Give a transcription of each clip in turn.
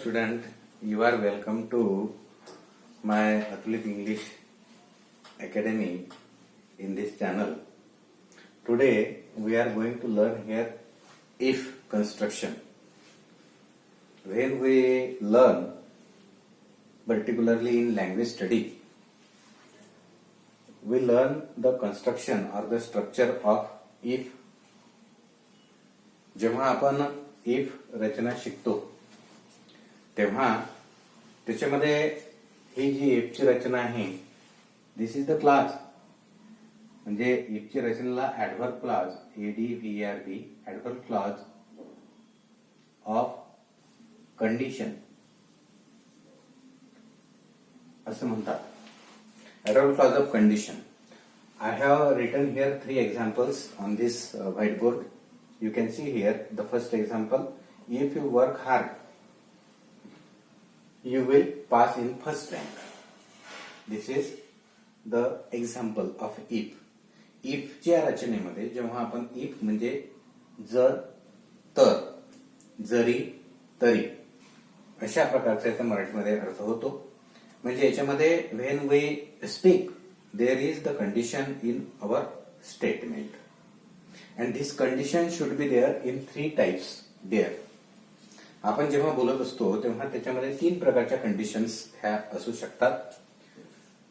student, you are welcome to my Atulit English Academy in this channel. Today we are going to learn here if construction. When we learn, particularly in language study, we learn the construction or the structure of if. जेव्हा आपण if रचना शिकतो तेव्हा त्याच्यामध्ये ही जी इफची रचना आहे, दिस is the class. म्हणजे इफची रचनेला adverb clause ADVRB adverb clause of condition असं म्हणतात. Adverb clause of condition. I have written here 3 examples on this white board. You can see here the first example. If you work hard, you will pass in first rank. This is the example of if. if च्या रचनेमध्ये जेव्हा आपण if म्हणजे जर, तर, जरी, तरी अशा प्रकारचा याचा मराठीमध्ये अर्थ होतो. म्हणजे याच्यामध्ये when we speak there is the condition in our statement. And this condition should be there in 3 types there. आपण जेव्हा बोलत असतो तेव्हा त्याच्यामध्ये 3 प्रकारच्या कंडिशन्स ह्या असू शकतात.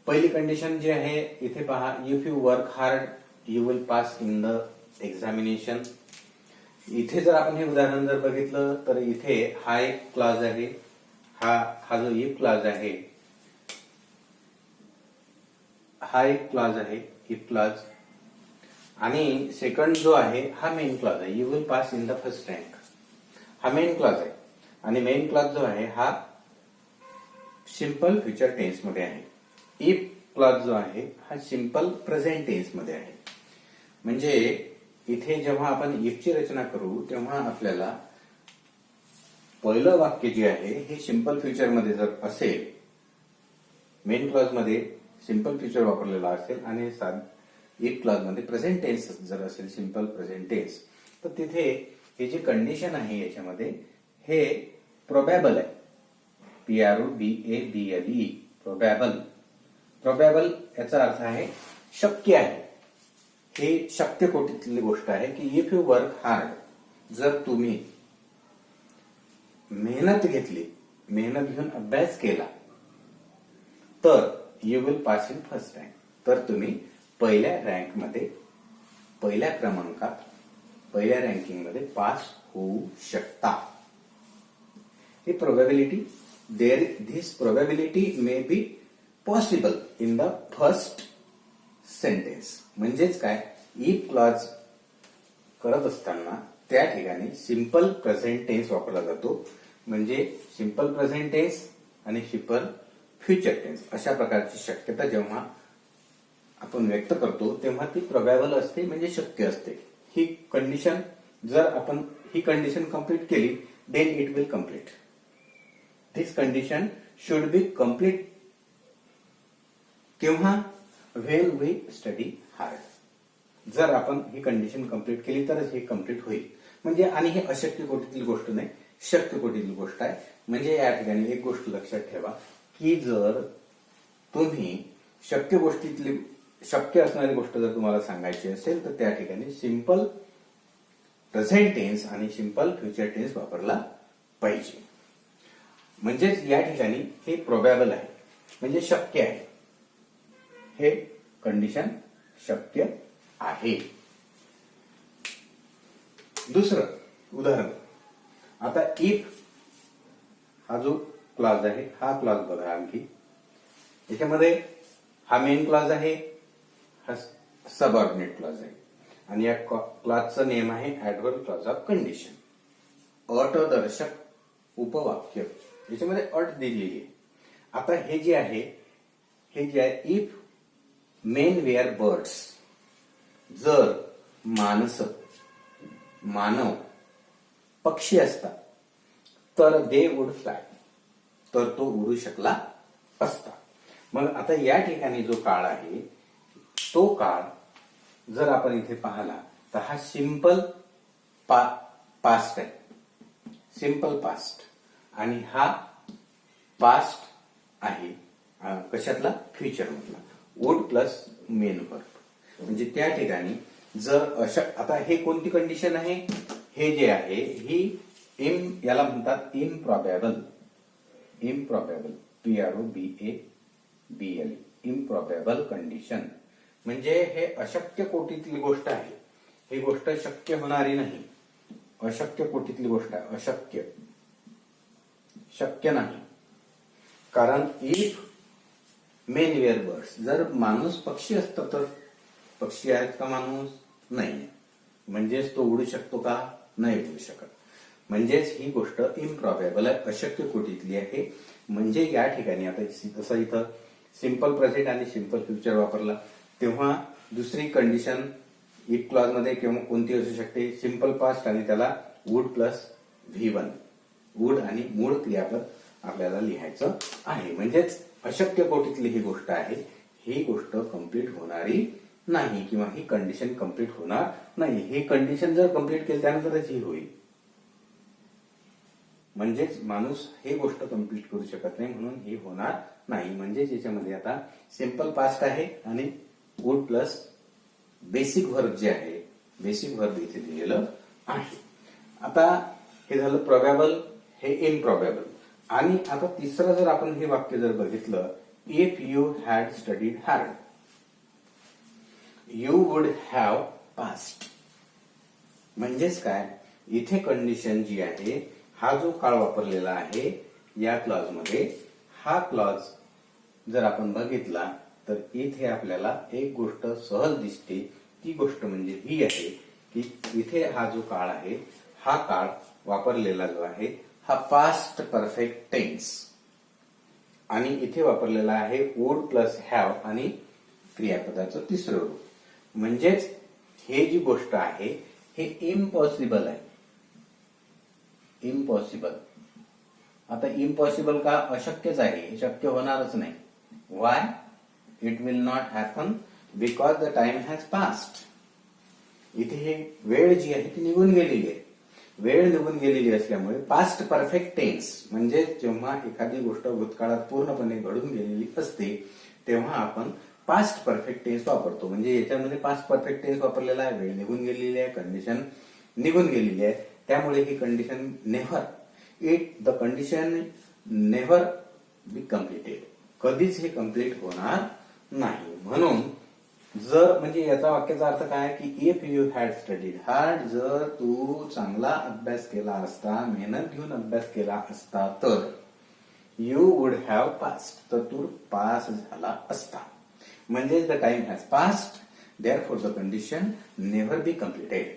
पहिली कंडिशन जी आहे इथे पहा, if you work hard you will pass in the examination. इथे जर आपण हे उदाहरण जर बघितलं तर इथे हा एक क्लॉज आहे, हा जो इफ क्लॉज आहे, हा एक क्लॉज आहे इफ क्लॉज. आणि सेकंड जो आहे हा मेन क्लॉज आहे, you will pass in the first rank. हा मेन क्लॉज आहे. आणि मेन क्लॉज जो आहे हा सिंपल फ्युचर टेन्स मध्ये आहे. इफ क्लॉज जो आहे हा सिंपल प्रेझेंट टेन्स मध्ये आहे. म्हणजे इथे जेव्हा आपण इफची रचना करू तेव्हा आपल्याला पहिलं वाक्य जे आहे हे सिंपल फ्युचर मध्ये जर असेल, मेन क्लॉज मध्ये सिंपल फ्युचर वापरलेला असेल आणि इफ क्लॉज मध्ये प्रेझेंट टेन्स जर असेल, सिंपल प्रेझेंट टेन्स, तर तिथे हे जे कंडिशन आहे याच्यामध्ये हे प्रोबॅबल आहे. PROBABLE प्रोबॅबल. प्रोबॅबल याचा अर्थ आहे शक्य आहे. हे शक्य कोटीतली गोष्ट आहे की इफ यू वर्क हार्ड, जर तुम्ही मेहनत घेतली, मेहनत घेऊन अभ्यास केला, तर you will pass in first rank. तर तुम्ही पहिल्या रँक मध्ये, पहिल्या क्रमांकात, पहिल्या रँकिंग मध्ये पास होऊ शकता. ही probability this probability may be possible in the first sentence. म्हणजेच काय, इफ क्लॉज करत असताना त्या ठिकाणी सिंपल प्रेझेंट टेन्स वापरला जातो. म्हणजे सिंपल प्रेझेंट टेन्स आणि सिंपल फ्युचर टेन्स अशा प्रकारची शक्यता जेव्हा आपण व्यक्त करतो तेव्हा ती प्रोबॅबल असते, म्हणजे शक्य असते. ही कंडिशन जर आपण ही कंडिशन कंप्लीट केली then it will complete. This condition should be complete केव्हा, व्हेन वी स्टडी हार्ड. जर आपण ही कंडिशन कंप्लीट केली तरच हे कंप्लीट होईल. म्हणजे आणि हे अशक्य कोटीतील गोष्ट नाही, शक्य कोटीतील गोष्ट आहे. म्हणजे या ठिकाणी एक गोष्ट लक्षात ठेवा की जर तुम्ही शक्य असणारी गोष्ट जर तुम्हाला सांगायची असेल तर त्या ठिकाणी सिंपल प्रेझेंट टेन्स आणि सिंपल फ्युचर टेन्स वापरला पाहिजे. म्हणजेच या ठिकाणी हे प्रोबॅबल आहे, म्हणजे शक्य आहे. हे कंडिशन शक्य आहे. दुसरं उदाहरण, आता इफ हा जो क्लॉज आहे हा क्लॉज बघा आणखी. याच्यामध्ये हा मेन क्लॉज आहे, हा सबऑर्डिनेट क्लॉज आहे आणि या क्लॉजचं नेम आहे ऍडव्हर्ब क्लॉज ऑफ कंडिशन. अटदर्शक उपवाक्य. याच्यामध्ये अट दिलेली आहे. आता हे जे आहे इफ मेन वेअर बर्ड्स, जर मानव पक्षी असता तर दे वुड फ्लाय, तर तो उडू शकला असता. मग आता या ठिकाणी जो काळ आहे तो काळ जर आपण इथे पाहिला तर हा सिंपल पास्ट आहे, सिंपल पास्ट. आणि हा पास्ट आहे कशातला, फ्युचर मधला. वुड प्लस मेन वर्ब म्हणजे त्या ठिकाणी जर अशा, आता हे कोणती कंडिशन आहे, हे जे आहे ही याला म्हणतात इम्प्रॉबॅबल. इम्प्रॉबॅबल, PROBABL, इम्प्रॉबॅबल कंडिशन. म्हणजे हे अशक्य कोटीतली गोष्ट आहे. ही गोष्ट शक्य होणारी नाही, अशक्य कोटीतली गोष्ट आहे. अशक्य, शक्य नाही. कारण इफ मेन वेअर बर्ड्स, जर माणूस पक्षी असता तर, पक्षी आहेत का माणूस, नाही. म्हणजेच तो उडू शकतो का, नाही उडू शकत. म्हणजेच ही गोष्ट इम्प्रॉबॅबल आहे, अशक्य कोटीतली आहे. म्हणजे या ठिकाणी आता जसं इथं सिंपल प्रेझेंट आणि सिंपल फ्युचर वापरला, तेव्हा दुसरी कंडिशन इफ क्लॉज मध्ये किंवा कोणती असू शकते, सिंपल पास्ट आणि त्याला वुड प्लस V1, वुड आणि मूळ क्रियापद आपल्याला लिहायचं आहे. म्हणजेच अशक्य कोटीतली ही गोष्ट आहे. ही गोष्ट कंप्लीट होणारी नाही किंवा ही कंडिशन कंप्लीट होणार नाही. ही कंडिशन जर कंप्लीट केली त्यानंतरच ही होईल. म्हणजेच माणूस ही गोष्ट कंप्लीट करू शकत नाही, म्हणून ही होणार नाही. म्हणजेच याच्यामध्ये आता सिंपल पास्ट आहे आणि वुड प्लस बेसिक व्हर्ब जे आहे, बेसिक व्हर्ब इथे दिलेलं आहे. आता हे झालं प्रोबॅबल, हे इम्प्रॉबॅबल. आणि आता तिसरं जर आपण हे वाक्य जर बघितलं, if you had studied hard, you would have past. म्हणजेच काय, इथे कंडिशन जी आहे, हा जो काळ वापरलेला आहे या क्लॉज मध्ये, हा क्लॉज जर आपण बघितला तर इथे आपल्याला एक गोष्ट सहज दिसते. ती गोष्ट म्हणजे ही आहे की इथे हा जो काळ आहे, हा काळ वापरलेला जो आहे हा पास्ट परफेक्ट टेन्स, आणि इथे वापरलेला आहे वुड प्लस हॅव आणि क्रियापदाचं तिसरं रूप. म्हणजेच हे जी गोष्ट आहे हे इम्पॉसिबल आहे. इम्पॉसिबल. आता इम्पॉसिबल का, अशक्यच आहे, हे शक्य होणारच नाही. Y, it will not happen because the time has past. इथे हे वेळ जी आहे ती निघून गेलेली आहे. वेळ निघून गेलेली असल्यामुळे पास्ट परफेक्ट टेन्स, म्हणजे जेव्हा एखादी गोष्ट भूतकाळात पूर्णपणे घडून गेलेली असते तेव्हा आपण पास्ट परफेक्ट टेन्स वापरतो. म्हणजे याच्यामध्ये पास्ट परफेक्ट टेन्स वापरलेला आहे, वेळ निघून गेलेली आहे, कंडिशन निघून गेलेली आहे. त्यामुळे ही condition never, the condition never be completed, कधीच हे कम्प्लीट होणार नाही. म्हणून जर, म्हणजे याचा वाक्याचा अर्थ काय की if you had studied hard, जर तू चांगला अभ्यास केला असता, मेहनत घेऊन अभ्यास केला असता तर यू वुड हॅव पास्ट, तर तू पास झाला असता. म्हणजे the time has past, therefore the condition never be completed.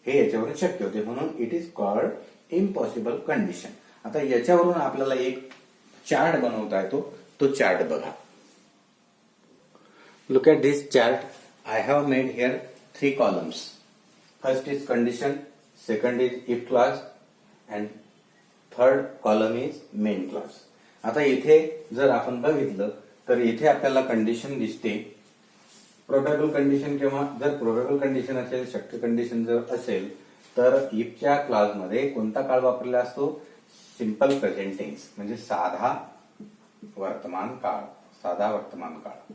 हे याच्यावरून शक्य होते, म्हणून it is called impossible condition. आता याच्यावरून आपल्याला एक चार्ट बनवता येतो. तो चार्ट बघा. Look at this chart. I have made here 3 columns. First is condition, second is if clause, and third column is main clause. आता इथे जर आपण बघितलं तर इथे आपल्याला कंडिशन दिसते. प्रोबॅबल कंडिशन, किंवा जर प्रोबॅबल कंडिशन असेल, शक्य कंडिशन जर असेल तर इफच्या क्लॉज मध्ये कोणता काळ वापरला असतो, सिंपल प्रेझेंट टेन्स, म्हणजे साधा वर्तमान काळ. साधा वर्तमान काळ.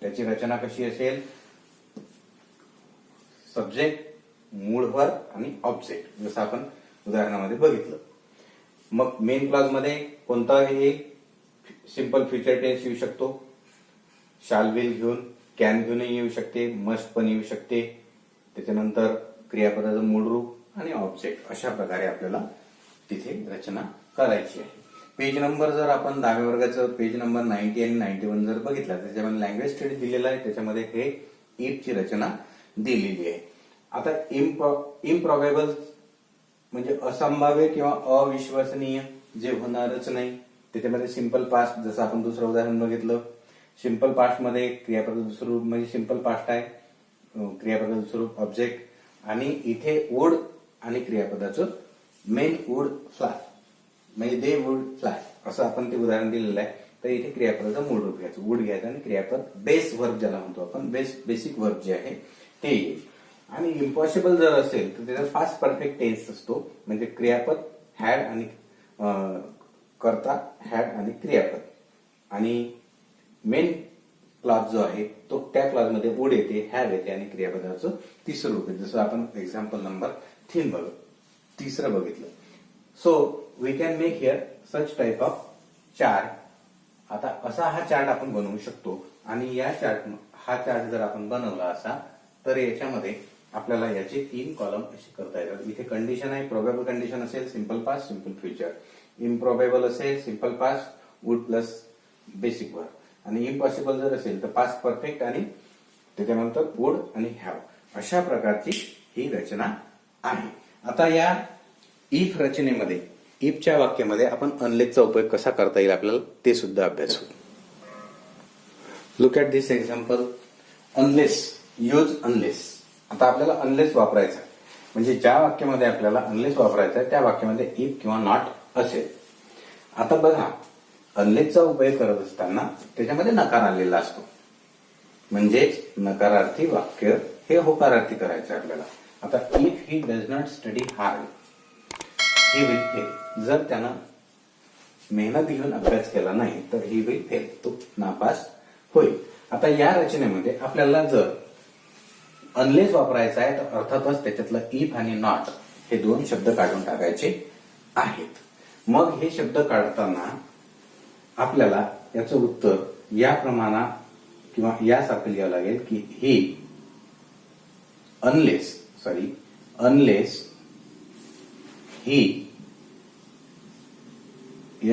त्याची रचना कशी असेल, सब्जेक्ट, मूळ वर्ब आणि ऑब्जेक्ट, जसं आपण उदाहरणामध्ये बघितलं. मग मेन क्लॉज मध्ये कोणता येईल, सिंपल फ्युचर टेन्स येऊ शकतो, शाल विल घेऊन, कॅन घेऊनही येऊ शकते, मस्ट पण येऊ शकते. त्याच्यानंतर क्रियापदाचं मूळ रूप आणि ऑब्जेक्ट, अशा प्रकारे आपल्याला तिथे रचना करायची आहे. पेज नंबर जर आपण 10व्या वर्गाचं पेज नंबर 90 आणि 91 जर बघितला, त्याच्यामध्ये लँग्वेज स्टडी दिलेला आहे, त्याच्यामध्ये हे इफची रचना दिलेली आहे. आता इम्प्रॉबेबल म्हणजे असंभाव्य किंवा अविश्वसनीय, जे होणारच नाही. त्याच्यामध्ये सिंपल पास्ट, जसं आपण दुसरं उदाहरण बघितलं, सिंपल पास्ट मध्ये क्रियापदाचं दुसरं रूप म्हणजे सिंपल पास्ट आहे, क्रियापदाचं दुसरं रूप ऑब्जेक्ट, आणि इथे वुड आणि क्रियापदाचं मेन वुड फ्लाय, म्हणजे दे वुड फ्लाय, असं आपण ते उदाहरण दिलेलं आहे. तर इथे क्रियापदाचं मूळ रूप घ्यायचं, वुड घ्यायचं, आणि क्रियापद बेस वर्ब ज्याला म्हणतो आपण, बेसिक वर्ब जे आहे ते येईल. आणि इम्पॉसिबल जर असेल तर त्याचा पास्ट परफेक्ट टेन्स असतो, म्हणजे क्रियापद हॅड आणि कर्ता हॅड आणि क्रियापद. आणि मेन क्लॉज जो आहे तो त्या क्लॉज मध्ये वुड येते, हॅव येते आणि क्रियापदाचं तिसरं रूप आहे. जसं आपण एक्झाम्पल नंबर 3 बघितलं. So we can make here such type of chart. आता असा हा चार्ट आपण बनवू शकतो आणि हा चार्ट जर आपण बनवला असा तर याच्यामध्ये आपल्याला याचे 3 कॉलम असे करता येतात. इथे कंडिशन आहे, प्रोबेबल कंडिशन असेल, simple past, simple future. Improbable असेल, simple past, would plus basic verb. आणि इम्पॉसिबल जर असेल तर पास्ट परफेक्ट आणि त्याच्यानंतर वुड आणि हॅव. अशा प्रकारची ही रचना आहे. आता या इफ रचनेमध्ये, इफच्या वाक्यामध्ये आपण अनलेसचा उपयोग कसा करता येईल आपल्याला ते सुद्धा अभ्यासू. Look at this example. Unless, use unless. आता आपल्याला अनलेस वापरायचा म्हणजे ज्या वाक्यामध्ये आपल्याला अनलेस वापरायचा आहे त्या वाक्यामध्ये इफ किंवा नॉट असेल. आता बघा, अनलेसचा उपयोग करत असताना त्याच्यामध्ये नकार आलेला असतो, म्हणजेच नकारार्थी वाक्य हे होकारार्थी करायचं आपल्याला. आता if he does not study hard he will fail. जर त्यानं मेहनत घेऊन अभ्यास केला नाही तर ही विल फेल, तो नापास होईल. आता या रचनेमध्ये आपल्याला जर अनलेस वापरायचा आहे तर अर्थातच त्याच्यातलं इफ आणि नॉट हे 2 शब्द काढून टाकायचे आहेत. मग हे शब्द काढताना आपल्याला याचं उत्तर या प्रमाणात किंवा यासारखं लिहावं लागेल की he unless he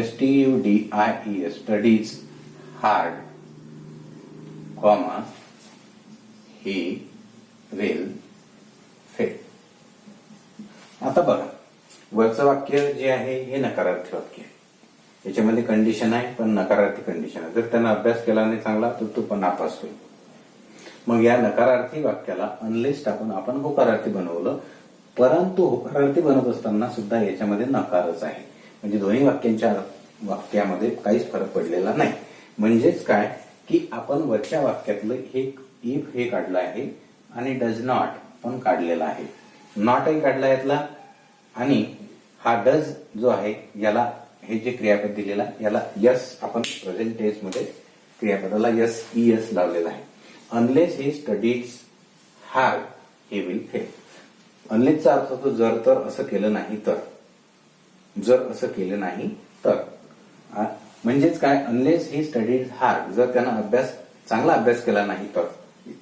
STUDIES studies hard, comma he will fail. आता बघा, वरचं वाक्य जे आहे हे नकारार्थी वाक्य आहे. याच्यामध्ये कंडिशन आहे पण नकारार्थी कंडिशन आहे. जर त्यानं अभ्यास केला नाही चांगला तर तो पण नापास होईल. मग या नकारार्थी वाक्याला अनलेस टाकून आपण होकारार्थी बनवलं, परंतु होकारार्थी बनवत असताना सुद्धा याच्यामध्ये नकारच आहे. म्हणजे दोन्ही वाक्यामध्ये काहीच फरक पडलेला नाही. म्हणजेच काय की आपण वरच्या वाक्यातलं हे इफ हे काढलं आहे आणि डज नॉट पण काढलेला आहे, नॉटही काढला यातला. आणि हा डज जो आहे याला हे जे क्रियापद दिलेला याला यस आपण प्रेझेंट टेन्स मध्ये क्रियापदाला यस ES लावलेला आहे. Unless he studies hard he will fail. अनलेसचा अर्थ होतो जर तर असं केलं नाही तर. जर असं केलं नाही तर म्हणजेच काय, अनलेस ही स्टडीज हार्ड, जर त्यानं चांगला अभ्यास केला नाही तर.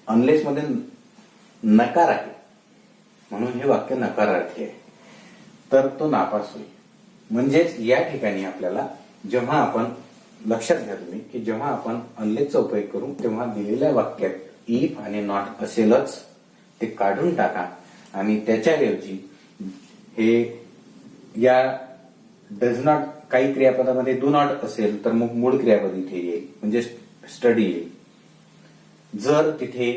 अनलेस मध्ये नकार आहे म्हणून हे वाक्य नकारार्थी आहे, तर तो नापास होईल. म्हणजेच या ठिकाणी आपल्याला जेव्हा आपण लक्षात घ्या तुम्ही की जेव्हा आपण अनलेसचा उपयोग करू तेव्हा दिलेल्या वाक्यात इफ आणि नॉट असेलच, ते काढून टाका आणि त्याच्याऐवजी हे या डज नॉट, काही क्रियापदामध्ये डू नॉट असेल तर मग मूळ क्रियापद इथे येईल म्हणजे स्टडी येईल. जर तिथे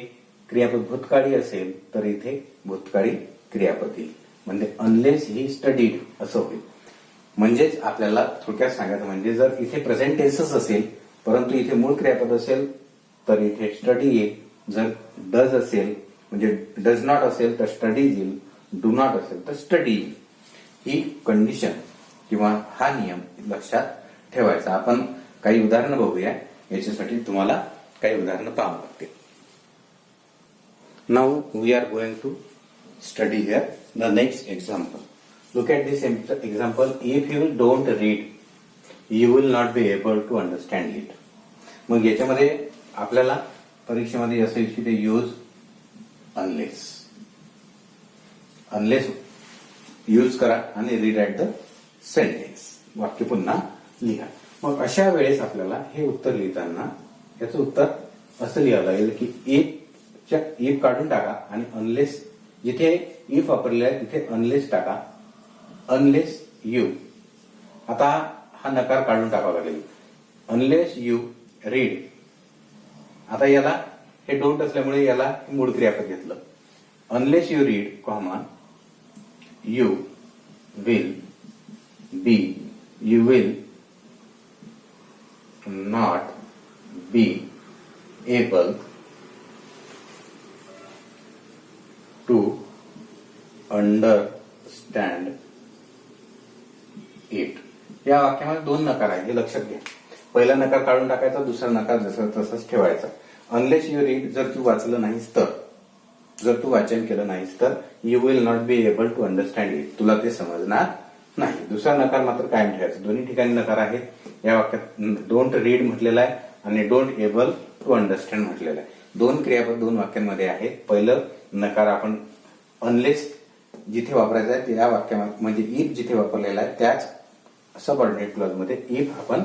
क्रियापद भूतकाळी असेल तर इथे भूतकाळी क्रियापद येईल. म्हणजे अनलेस ही स्टडीड असं होईल. म्हणजेच आपल्याला थोडक्यात सांगायचं म्हणजे जर इथे प्रेझेंट टेन्सच असेल परंतु इथे मूळ क्रियापद असेल तर इथे स्टडी येईल. जर डज असेल म्हणजे डज नॉट असेल तर स्टडीज येईल, डू नॉट असेल तर स्टडी येईल. ही कंडिशन किंवा हा नियम लक्षात ठेवायचा. आपण काही उदाहरणं बघूया, याच्यासाठी तुम्हाला काही उदाहरणं पाहावं लागतील. Now we are going to study here the next example. Look at this example. If you don't read, you will not be able to understand it. मग याच्यामध्ये आपल्याला परीक्षेमध्ये असं इच्छिते यूज अनलेस. अनलेस यूज करा आणि रीड ॲट द सेंटेन्स. वाक्य पुन्हा लिहा. मग अशा वेळेस आपल्याला हे उत्तर लिहिताना याचं उत्तर असं लिहावं लागेल की इफ काढून टाका आणि अनलेस, जिथे इफ वापरले आहे तिथे अनलेस टाका. अनलेस यू, आता हा नकार काढून टाकावा लागेल. अनलेस यू रीड, आता याला हे डोंट असल्यामुळे याला मूळ क्रियापद घेतलं. Unless you read, comma you will be, you will not be able to understand it या वाक्यामध्ये 2 नकार आहे, हे लक्षात घ्या. पहिला नकार काढून टाकायचा, दुसरा नकार जसं तसंच ठेवायचा. अनलेस यू रीड, जर तू वाचलं नाहीस तर, जर तू वाचन केलं नाहीस तर, you will not be able to understand it, तुला ते समजणार नाही. दुसरा नकार मात्र कायम ठेवायचा. दोन्ही ठिकाणी नकार आहेत. या वाक्यात डोंट रीड म्हटलेलं आहे आणि डोंट एबल टू अंडरस्टँड म्हटलेलं आहे. 2 क्रियापद 2 वाक्यांमध्ये आहेत. पहिलं नकार आपण अनलेस जिथे वापरायचा आहे त्या वाक्यामध्ये, म्हणजे इफ जिथे वापरलेला आहे त्याच सबऑर्डिनेट क्लॉज मध्ये इफ आपण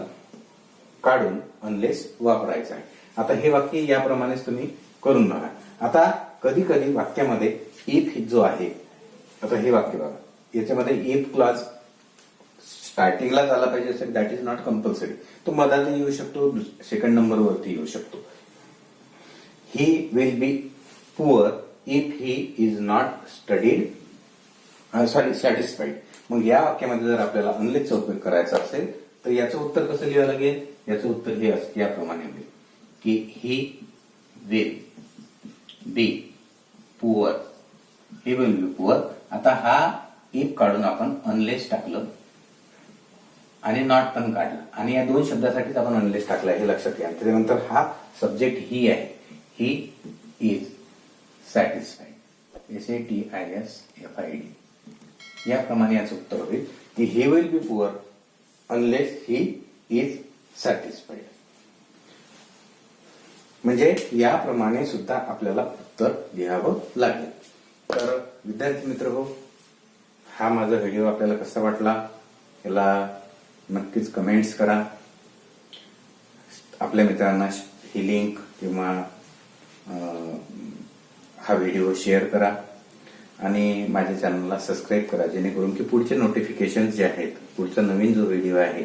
काढून अनलेस वापरायचं आहे. आता हे वाक्य याप्रमाणेच तुम्ही करून बघा. आता कधी कधी वाक्यामध्ये इफ जो आहे, आता हे वाक्य बघा, याच्यामध्ये इफ क्लॉज स्टार्टिंगलाच आला पाहिजे असेल, दॅट इज नॉट कंपल्सरी. तो मधात येऊ शकतो, सेकंड नंबरवरती येऊ शकतो. He will be poor if he is not studied satisfied. मग या वाक्यामध्ये जर आपल्याला अनलेसचा उपयोग करायचा असेल तर याचं उत्तर कसं लिहावं लागेल? याचं उत्तर हे याप्रमाणे होईल की he will be poor, he will be poor. आता हा इफ काढून आपण अनलेस टाकलं आणि नॉट पण काढलं आणि या 2 शब्दासाठीच आपण अनलेस टाकला, हे लक्षात घ्या. त्याच्यानंतर हा सब्जेक्ट ही आहे, ही इज सॅटिस्फाईड, SATISFID. याप्रमाणे याचं उत्तर होईल की he will be poor unless he is satisfied. म्हणजे याप्रमाणे सुद्धा आपल्याला उत्तर लिहावं लागेल. तर विद्यार्थी मित्र हो, हा माझा व्हिडिओ आपल्याला कसा वाटला याला नक्कीच कमेंट्स करा. आपल्या मित्रांना ही लिंक किंवा हा व्हिडिओ शेअर करा आणि माझ्या चॅनलला सबस्क्राईब करा, जेणेकरून की पुढचे नोटिफिकेशन जे आहेत, पुढचा नवीन जो व्हिडिओ आहे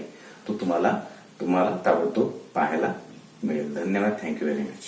तो तुम्हाला ताबडतोब पाहायला मिळेल. धन्यवाद. Thank you very much.